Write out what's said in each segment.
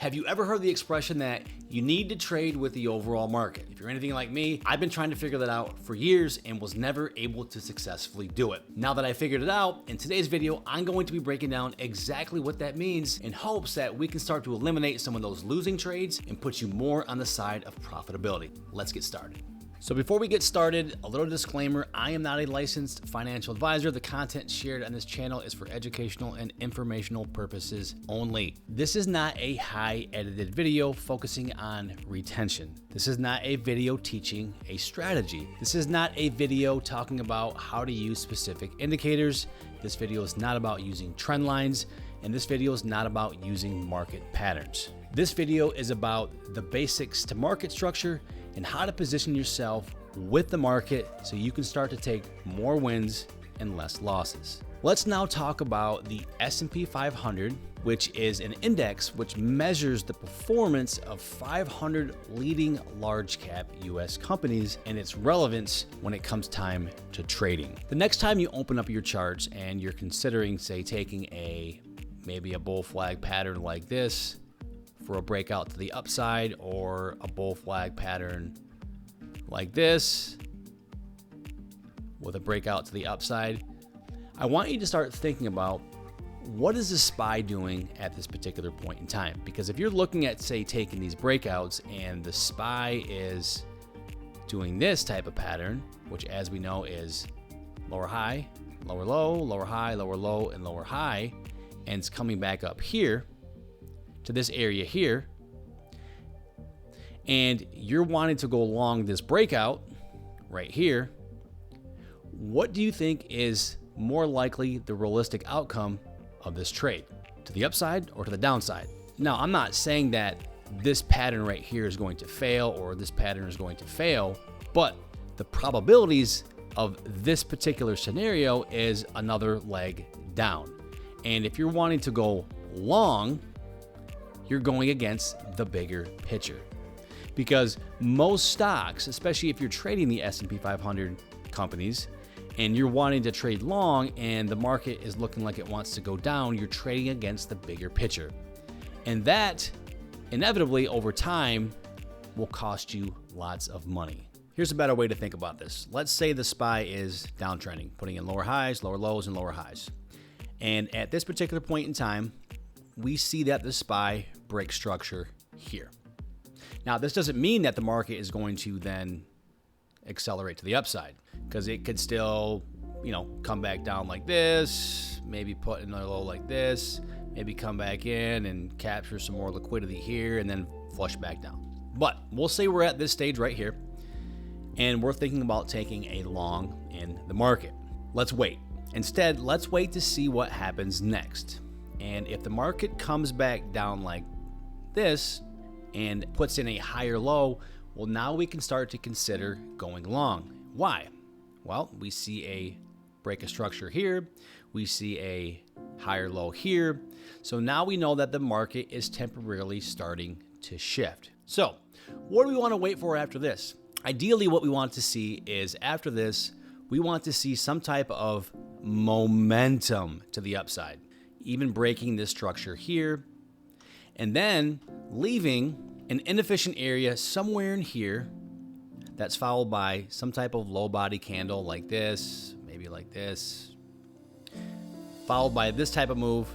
Have you ever heard the expression that you need to trade with the overall market? If you're anything like me, I've been trying to figure that out for years and was never able to successfully do it. Now that I figured it out, in today's video, I'm going to be breaking down exactly what that means in hopes that we can start to eliminate some of those losing trades and put you more on the side of profitability. Let's get started. So before we get started, a little disclaimer, I am not a licensed financial advisor. The content shared on this channel is for educational and informational purposes only. This is not a high edited video focusing on retention. This is not a video teaching a strategy. This is not a video talking about how to use specific indicators. This video is not about using trend lines, and this video is not about using market patterns. This video is about the basics to market structure and how to position yourself with the market so you can start to take more wins and less losses. Let's now talk about the S&P 500, which is an index which measures the performance of 500 leading large cap US companies and its relevance when it comes time to trading. The next time you open up your charts and you're considering, say, taking maybe a bull flag pattern like this for a breakout to the upside, or a bull flag pattern like this with a breakout to the upside, I want you to start thinking about what is the SPY doing at this particular point in time? Because if you're looking at, say, taking these breakouts and the SPY is doing this type of pattern, which as we know is lower high, lower low, lower high, lower low, and lower high, and it's coming back up here to this area here, and you're wanting to go along this breakout right here, what do you think is more likely the realistic outcome of this trade? To the upside or to the downside? Now, I'm not saying that this pattern right here is going to fail or this pattern is going to fail, but the probabilities of this particular scenario is another leg down. And if you're wanting to go long, you're going against the bigger picture. Because most stocks, especially if you're trading the S&P 500 companies and you're wanting to trade long and the market is looking like it wants to go down, you're trading against the bigger picture. And that inevitably over time will cost you lots of money. Here's a better way to think about this. Let's say the SPY is downtrending, putting in lower highs, lower lows, and lower highs. And at this particular point in time, we see that the SPY break structure here. Now, this doesn't mean that the market is going to then accelerate to the upside, because it could still, come back down like this, maybe put another low like this, maybe come back in and capture some more liquidity here and then flush back down. But we'll say we're at this stage right here and we're thinking about taking a long in the market. Let's wait. Instead, let's wait to see what happens next. And if the market comes back down like this and puts in a higher low, well, now we can start to consider going long. Why? Well, we see a break of structure here. We see a higher low here. So now we know that the market is temporarily starting to shift. So what do we want to wait for after this? Ideally, what we want to see is after this, we want to see some type of momentum to the upside, even breaking this structure here, and then leaving an inefficient area somewhere in here that's followed by some type of low body candle like this, maybe like this, followed by this type of move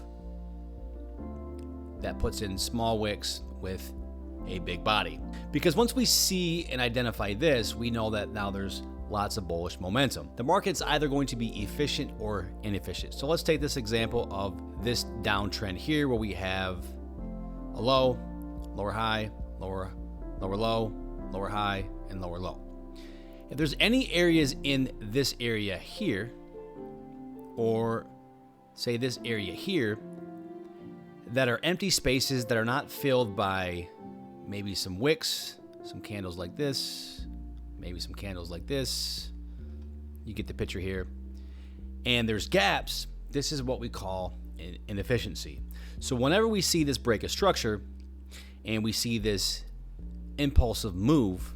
that puts in small wicks with a big body. Because once we see and identify this, we know that now there's lots of bullish momentum. The market's either going to be efficient or inefficient. So let's take this example of this downtrend here where we have a low, lower high, lower low, lower high, and lower low. If there's any areas in this area here, or say this area here, that are empty spaces that are not filled by maybe some wicks, some candles like this, maybe some candles like this, you get the picture here, and there's gaps, this is what we call an inefficiency. So whenever we see this break of structure and we see this impulsive move,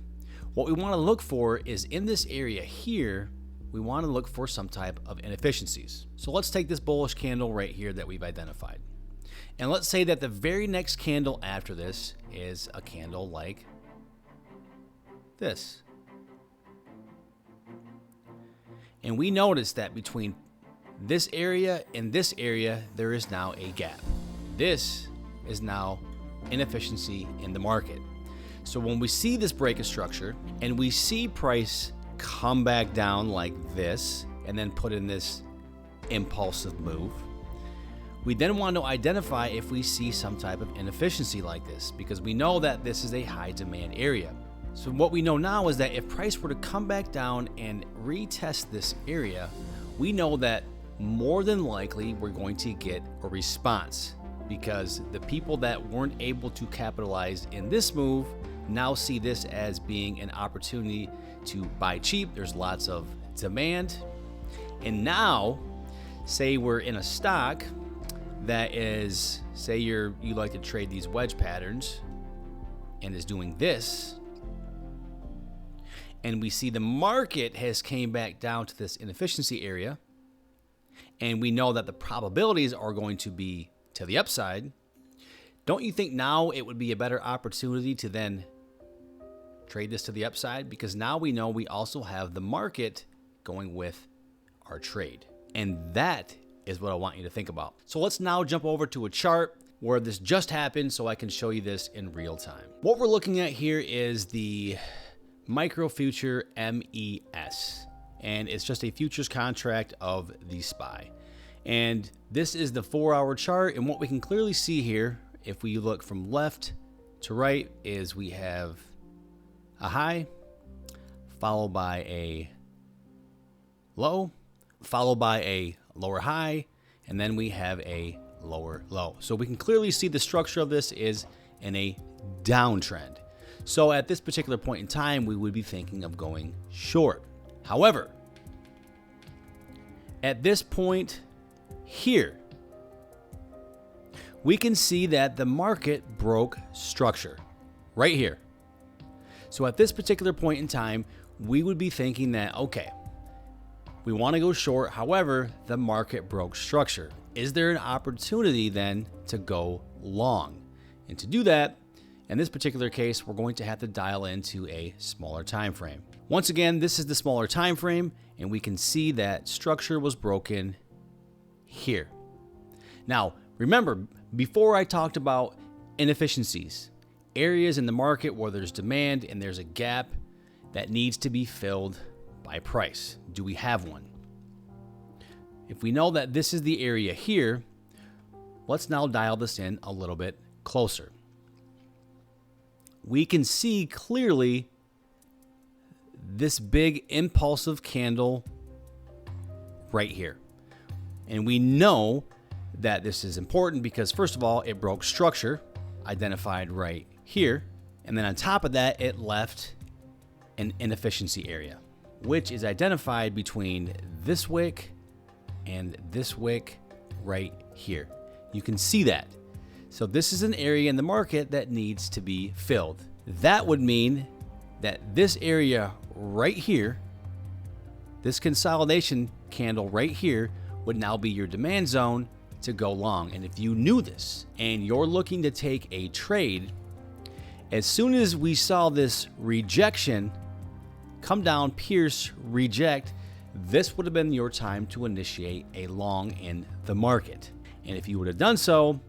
what we want to look for is in this area here, we want to look for some type of inefficiencies. So let's take this bullish candle right here that we've identified. And let's say that the very next candle after this is a candle like this. And we notice that between this area and this area, there is now a gap. This is now inefficiency in the market. So when we see this break of structure and we see price come back down like this and then put in this impulsive move, we then want to identify if we see some type of inefficiency like this, because we know that this is a high demand area. So what we know now is that if price were to come back down and retest this area, we know that more than likely we're going to get a response, because the people that weren't able to capitalize in this move now see this as being an opportunity to buy cheap. There's lots of demand. And now, say we're in a stock that is, say you like to trade these wedge patterns and is doing this, and we see the market has came back down to this inefficiency area, and we know that the probabilities are going to be to the upside, don't you think now it would be a better opportunity to then trade this to the upside? Because now we know we also have the market going with our trade. And that is what I want you to think about. So let's now jump over to a chart where this just happened so I can show you this in real time. What we're looking at here is the Micro Future MES, and it's just a futures contract of the SPY. And this is the 4-hour chart, and what we can clearly see here, if we look from left to right, is we have a high followed by a low, followed by a lower high, and then we have a lower low. So we can clearly see the structure of this is in a downtrend. So at this particular point in time, we would be thinking of going short. However, at this point here, we can see that the market broke structure right here. So at this particular point in time, we would be thinking that, okay, we want to go short. However, the market broke structure. Is there an opportunity then to go long? And to do that, in this particular case, we're going to have to dial into a smaller time frame. Once again, this is the smaller time frame, and we can see that structure was broken here. Now, remember, before I talked about inefficiencies, areas in the market where there's demand and there's a gap that needs to be filled by price. Do we have one? If we know that this is the area here, let's now dial this in a little bit closer. We can see clearly this big impulsive candle right here. And we know that this is important because, first of all, it broke structure, identified right here. And then on top of that, it left an inefficiency area, which is identified between this wick and this wick right here. You can see that. So this is an area in the market that needs to be filled. That would mean that this area right here, this consolidation candle right here, would now be your demand zone to go long. And if you knew this and you're looking to take a trade, as soon as we saw this rejection come down, pierce, reject, this would have been your time to initiate a long in the market. And if you would have done so,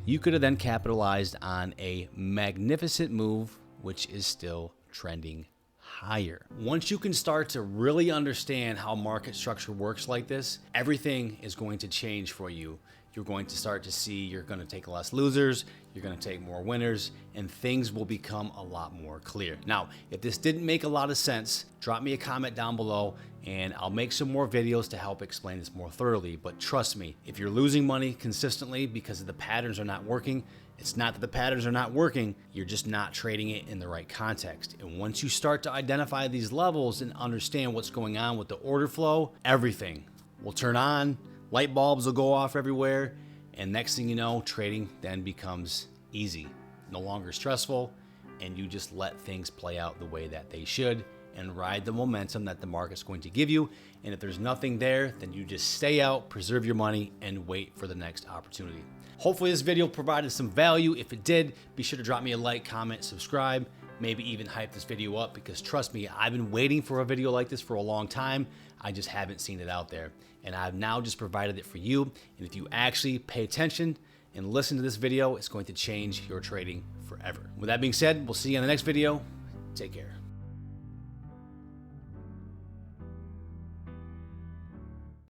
you could have then capitalized on a magnificent move, which is still trending higher. Once you can start to really understand how market structure works like this, everything is going to change for you. You're going to start to see you're going to take less losers, you're going to take more winners, and things will become a lot more clear. Now, if this didn't make a lot of sense, drop me a comment down below and I'll make some more videos to help explain this more thoroughly. But trust me, if you're losing money consistently because the patterns are not working, it's not that the patterns are not working, you're just not trading it in the right context. And once you start to identify these levels and understand what's going on with the order flow, everything will turn on, light bulbs will go off everywhere, and next thing you know, trading then becomes easy, no longer stressful, and you just let things play out the way that they should, and ride the momentum that the market's going to give you. And if there's nothing there, then you just stay out, preserve your money, and wait for the next opportunity. Hopefully this video provided some value. If it did, be sure to drop me a like, comment, subscribe, maybe even hype this video up, because trust me, I've been waiting for a video like this for a long time. I just haven't seen it out there. And I've now just provided it for you. And if you actually pay attention and listen to this video, it's going to change your trading forever. With that being said, we'll see you on the next video. Take care.